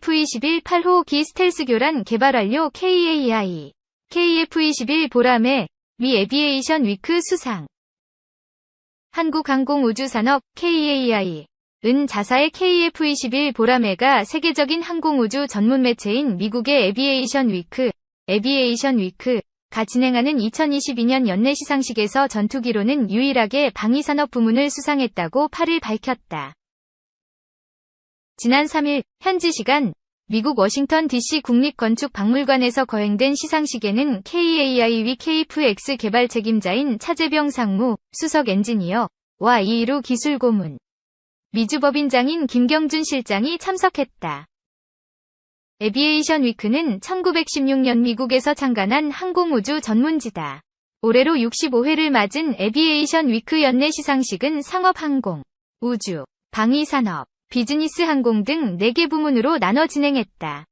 KF-21 8호기 스텔스 교란 개발 완료. KAI KF-21 보람의 미 에비에이션 위크 수상. 한국항공우주산업 KAI 은 자사의 KF-21 보라매가 세계적인 항공우주 전문 매체인 미국의 에비에이션 위크가 진행하는 2022년 연내 시상식에서 전투기로는 유일하게 방위산업 부문을 수상했다고 8일 밝혔다. 지난 3일 현지 시간 미국 워싱턴 DC 국립건축박물관에서 거행된 시상식에는 KAI KF-X 개발 책임자인 차재병 상무, 수석 엔지니어와 이희루 기술고문, 미주법인장인 김경준 실장이 참석했다. 에비에이션 위크는 1916년 미국에서 창간한 항공우주 전문지다. 올해로 65회를 맞은 에비에이션 위크 연내 시상식은 상업 항공, 우주, 방위산업, 비즈니스 항공 등 4개 부문으로 나눠 진행했다.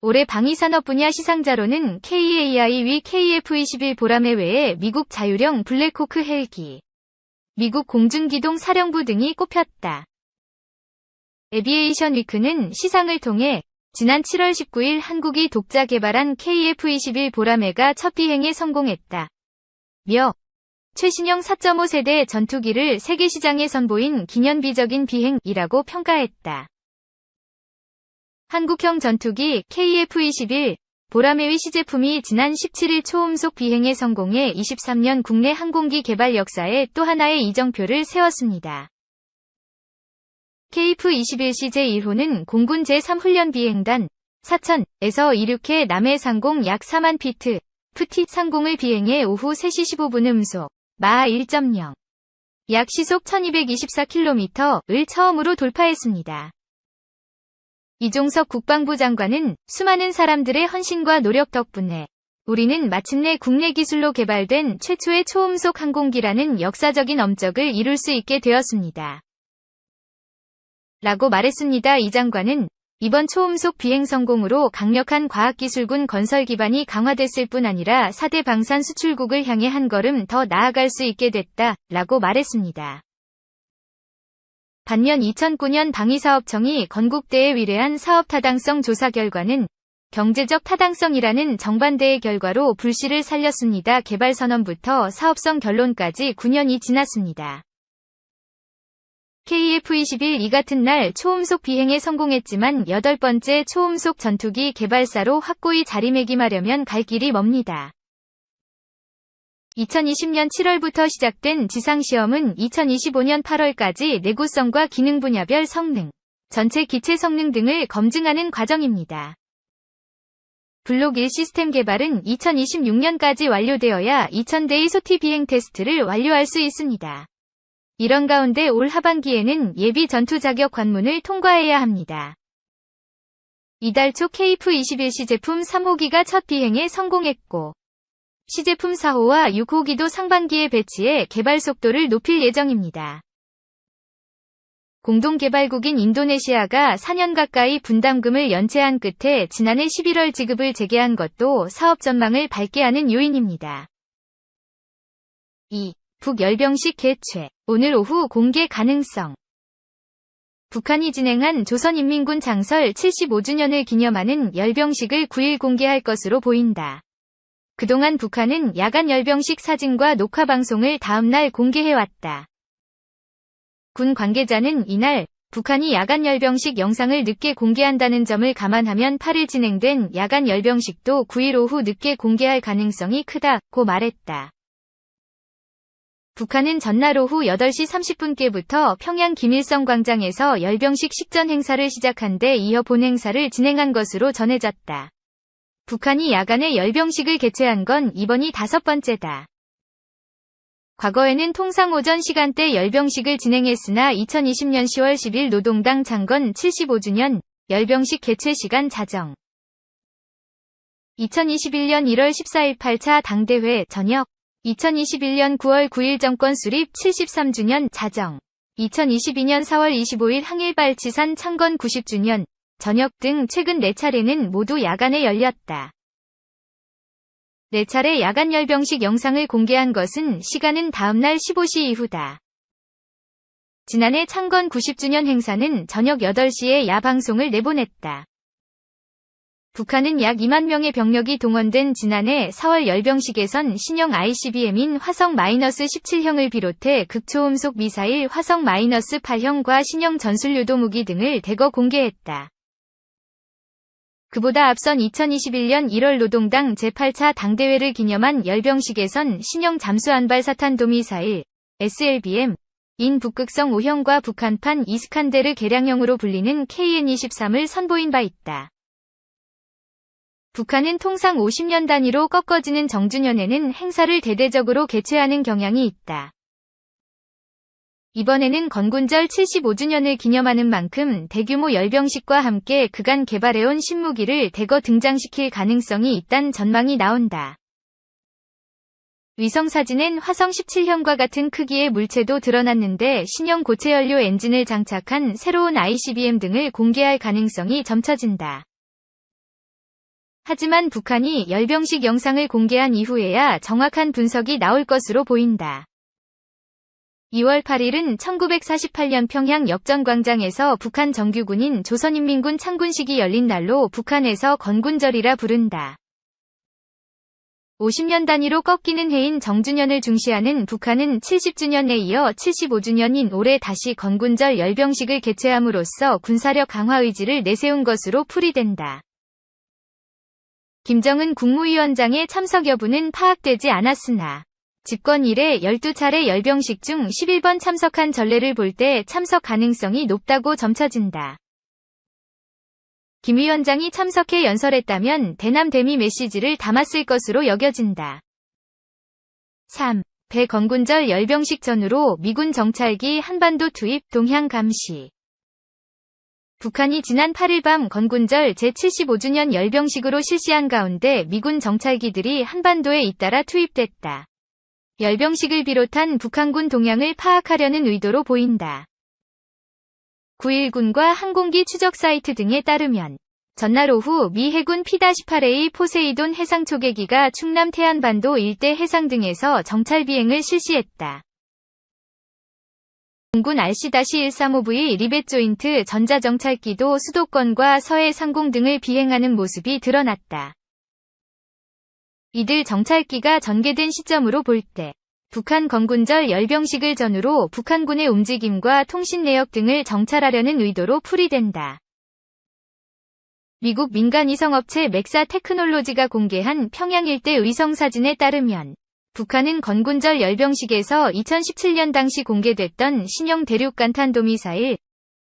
올해 방위산업 분야 시상자로는 KAI KF-21 보라매 외에 미국 자율형 블랙호크 헬기, 미국 공중기동 사령부 등이 꼽혔다. 에비에이션 위크는 시상을 통해 지난 7월 19일 한국이 독자 개발한 KF-21 보라매가 첫 비행에 성공했다. 최신형 4.5세대 전투기를 세계 시장에 선보인 기념비적인 비행이라고 평가했다. 한국형 전투기 KF-21 보라매의 시제품이 지난 17일 초음속 비행에 성공해 23년 국내 항공기 개발 역사에 또 하나의 이정표를 세웠습니다. KF-21C 제1호는 공군 제3훈련 비행단 4000에서 이륙해 남해 상공 약 4만 피트, 푸티 상공을 비행해 오후 3시 15분 음속 마하 1.0, 약 시속 1224km를 처음으로 돌파했습니다. 이종석 국방부 장관은 수많은 사람들의 헌신과 노력 덕분에 우리는 마침내 국내 기술로 개발된 최초의 초음속 항공기라는 역사적인 업적을 이룰 수 있게 되었습니다. 라고 말했습니다. 이 장관은 이번 초음속 비행 성공으로 강력한 과학기술군 건설 기반이 강화됐을 뿐 아니라 4대 방산 수출국을 향해 한 걸음 더 나아갈 수 있게 됐다 라고 말했습니다. 반면 2009년 방위사업청이 건국대에 의뢰한 사업 타당성 조사 결과는 경제적 타당성이라는 정반대의 결과로 불씨를 살렸습니다. 개발 선언부터 사업성 결론까지 9년이 지났습니다. KF-21 이 같은 날 초음속 비행에 성공했지만 8번째 초음속 전투기 개발사로 확고히 자리매김하려면 갈 길이 멉니다. 2020년 7월부터 시작된 지상시험은 2025년 8월까지 내구성과 기능 분야별 성능, 전체 기체 성능 등을 검증하는 과정입니다. 블록 1 시스템 개발은 2026년까지 완료되어야 2000대의 소티 비행 테스트를 완료할 수 있습니다. 이런 가운데 올 하반기에는 예비 전투 자격 관문을 통과해야 합니다. 이달 초 KF-21 시제품 3호기가 첫 비행에 성공했고 시제품 4호와 6호기도 상반기에 배치해 개발 속도를 높일 예정입니다. 공동개발국인 인도네시아가 4년 가까이 분담금을 연체한 끝에 지난해 11월 지급을 재개한 것도 사업 전망을 밝게 하는 요인입니다. 2. 북열병식 개최. 오늘 오후 공개 가능성. 북한이 진행한 조선인민군 창설 75주년을 기념하는 열병식을 9일 공개할 것으로 보인다. 그동안 북한은 야간 열병식 사진과 녹화 방송을 다음날 공개해왔다. 군 관계자는 이날 북한이 야간 열병식 영상을 늦게 공개한다는 점을 감안하면 8일 진행된 야간 열병식도 9일 오후 늦게 공개할 가능성이 크다고 말했다. 북한은 전날 오후 8시 30분께부터 평양 김일성 광장에서 열병식 식전 행사를 시작한 데 이어 본행사를 진행한 것으로 전해졌다. 북한이 야간에 열병식을 개최한 건 이번이 5번째다. 과거에는 통상 오전 시간대 열병식을 진행했으나 2020년 10월 10일 노동당 창건 75주년 열병식 개최 시간 자정. 2021년 1월 14일 8차 당대회 저녁. 2021년 9월 9일 정권 수립 73주년 자정. 2022년 4월 25일 항일발치산 창건 90주년 저녁 등 최근 4차례는 모두 야간에 열렸다. 4차례 야간 열병식 영상을 공개한 것은 시간은 다음날 15시 이후다. 지난해 창건 90주년 행사는 저녁 8시에 야방송을 내보냈다. 북한은 약 2만 명의 병력이 동원된 지난해 4월 열병식에선 신형 ICBM인 화성-17형을 비롯해 극초음속 미사일 화성-8형과 신형 전술유도무기 등을 대거 공개했다. 그보다 앞선 2021년 1월 노동당 제8차 당대회를 기념한 열병식에선 신형 잠수함발사탄도미사일 SLBM 인 북극성 5형과 북한판 이스칸데르 개량형으로 불리는 KN-23을 선보인 바 있다. 북한은 통상 50년 단위로 꺾어지는 정주년에는 행사를 대대적으로 개최하는 경향이 있다. 이번에는 건군절 75주년을 기념하는 만큼 대규모 열병식과 함께 그간 개발해온 신무기를 대거 등장시킬 가능성이 있다는 전망이 나온다. 위성사진엔 화성 17형과 같은 크기의 물체도 드러났는데 신형 고체연료 엔진을 장착한 새로운 ICBM 등을 공개할 가능성이 점쳐진다. 하지만 북한이 열병식 영상을 공개한 이후에야 정확한 분석이 나올 것으로 보인다. 2월 8일은 1948년 평양 역전광장에서 북한 정규군인 조선인민군 창군식이 열린 날로 북한에서 건군절이라 부른다. 50년 단위로 꺾이는 해인 정주년을 중시하는 북한은 70주년에 이어 75주년인 올해 다시 건군절 열병식을 개최함으로써 군사력 강화 의지를 내세운 것으로 풀이된다. 김정은 국무위원장의 참석 여부는 파악되지 않았으나 집권 이래 12차례 열병식 중 11번 참석한 전례를 볼 때 참석 가능성이 높다고 점쳐진다. 김 위원장이 참석해 연설했다면 대남 대미 메시지를 담았을 것으로 여겨진다. 3. 대건군절 열병식 전후로 미군 정찰기 한반도 투입 동향 감시. 북한이 지난 8일 밤 건군절 제75주년 열병식으로 실시한 가운데 미군 정찰기들이 한반도에 잇따라 투입됐다. 열병식을 비롯한 북한군 동향을 파악하려는 의도로 보인다. 9일군과 항공기 추적 사이트 등에 따르면 전날 오후 미 해군 P-8A 포세이돈 해상 초계기가 충남 태안반도 일대 해상 등에서 정찰 비행을 실시했다. 공군 RC-135V 리벳 조인트 전자정찰기도 수도권과 서해 상공 등을 비행하는 모습이 드러났다. 이들 정찰기가 전개된 시점으로 볼 때 북한 건군절 열병식을 전후로 북한군의 움직임과 통신 내역 등을 정찰하려는 의도로 풀이된다. 미국 민간 위성업체 맥사 테크놀로지가 공개한 평양 일대 위성사진에 따르면 북한은 건군절 열병식에서 2017년 당시 공개됐던 신형 대륙간탄도미사일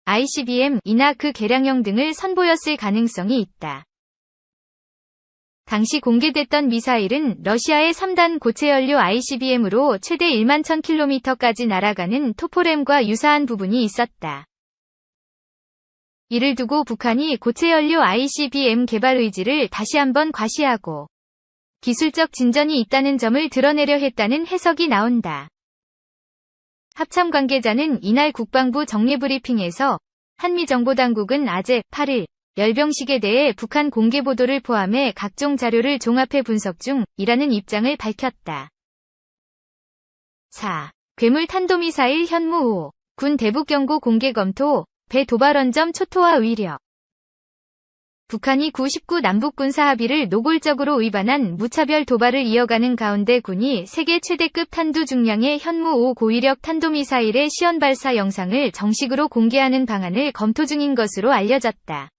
ICBM이나 그 개량형 등을 선보였을 가능성이 있다. 당시 공개됐던 미사일은 러시아의 3단 고체연료 ICBM으로 최대 1만 1000km까지 날아가는 토포램과 유사한 부분이 있었다. 이를 두고 북한이 고체연료 ICBM 개발 의지를 다시 한번 과시하고 기술적 진전이 있다는 점을 드러내려 했다는 해석이 나온다. 합참 관계자는 이날 국방부 정례브리핑에서 한미정보당국은 어제 8일 열병식에 대해 북한 공개 보도를 포함해 각종 자료를 종합해 분석 중이라는 입장을 밝혔다. 4. 괴물 탄도미사일 현무 5. 군 대북 경고 공개 검토, 배 도발 원점 초토화 위력. 북한이 9.19 남북군사 합의를 노골적으로 위반한 무차별 도발을 이어가는 가운데 군이 세계 최대급 탄두 중량의 현무 5 고위력 탄도미사일의 시연 발사 영상을 정식으로 공개하는 방안을 검토 중인 것으로 알려졌다.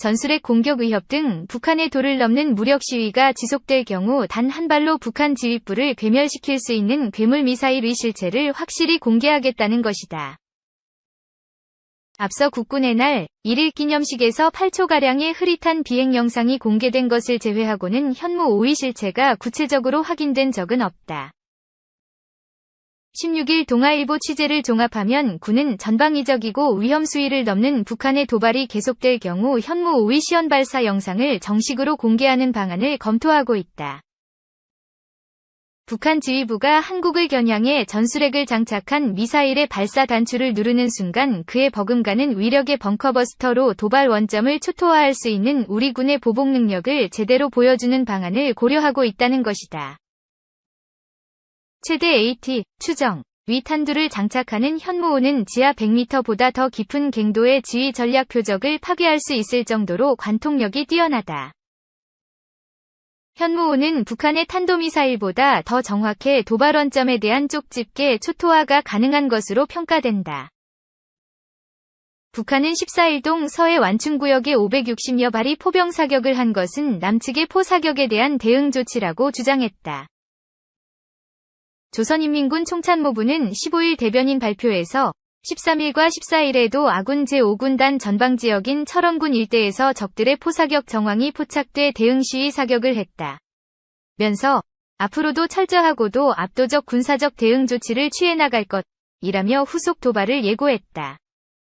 전술핵 공격 위협 등 북한의 도를 넘는 무력 시위가 지속될 경우 단 한 발로 북한 지휘부를 괴멸시킬 수 있는 괴물 미사일의 실체를 확실히 공개하겠다는 것이다. 앞서 국군의 날 1일 기념식에서 8초가량의 흐릿한 비행 영상이 공개된 것을 제외하고는 현무 5의 실체가 구체적으로 확인된 적은 없다. 16일 동아일보 취재를 종합하면 군은 전방위적이고 위험 수위를 넘는 북한의 도발이 계속될 경우 현무 5의 시연 발사 영상을 정식으로 공개하는 방안을 검토하고 있다. 북한 지휘부가 한국을 겨냥해 전술핵을 장착한 미사일의 발사 단추를 누르는 순간 그에 버금가는 위력의 벙커버스터로 도발 원점을 초토화할 수 있는 우리 군의 보복 능력을 제대로 보여주는 방안을 고려하고 있다는 것이다. 최대 AT, 추정, 위 탄두를 장착하는 현무호는 지하 100m보다 더 깊은 갱도의 지휘 전략 표적을 파괴할 수 있을 정도로 관통력이 뛰어나다. 현무호는 북한의 탄도미사일보다 더 정확해 도발 원점에 대한 쪽집게 초토화가 가능한 것으로 평가된다. 북한은 14일 동 서해 완충구역에 560여 발이 포병 사격을 한 것은 남측의 포 사격에 대한 대응 조치라고 주장했다. 조선인민군 총참모부는 15일 대변인 발표에서 13일과 14일에도 아군 제5군단 전방지역인 철원군 일대에서 적들의 포사격 정황이 포착돼 대응 시위 사격을 했다. 면서 앞으로도 철저하고도 압도적 군사적 대응 조치를 취해 나갈 것이라며 후속 도발을 예고했다.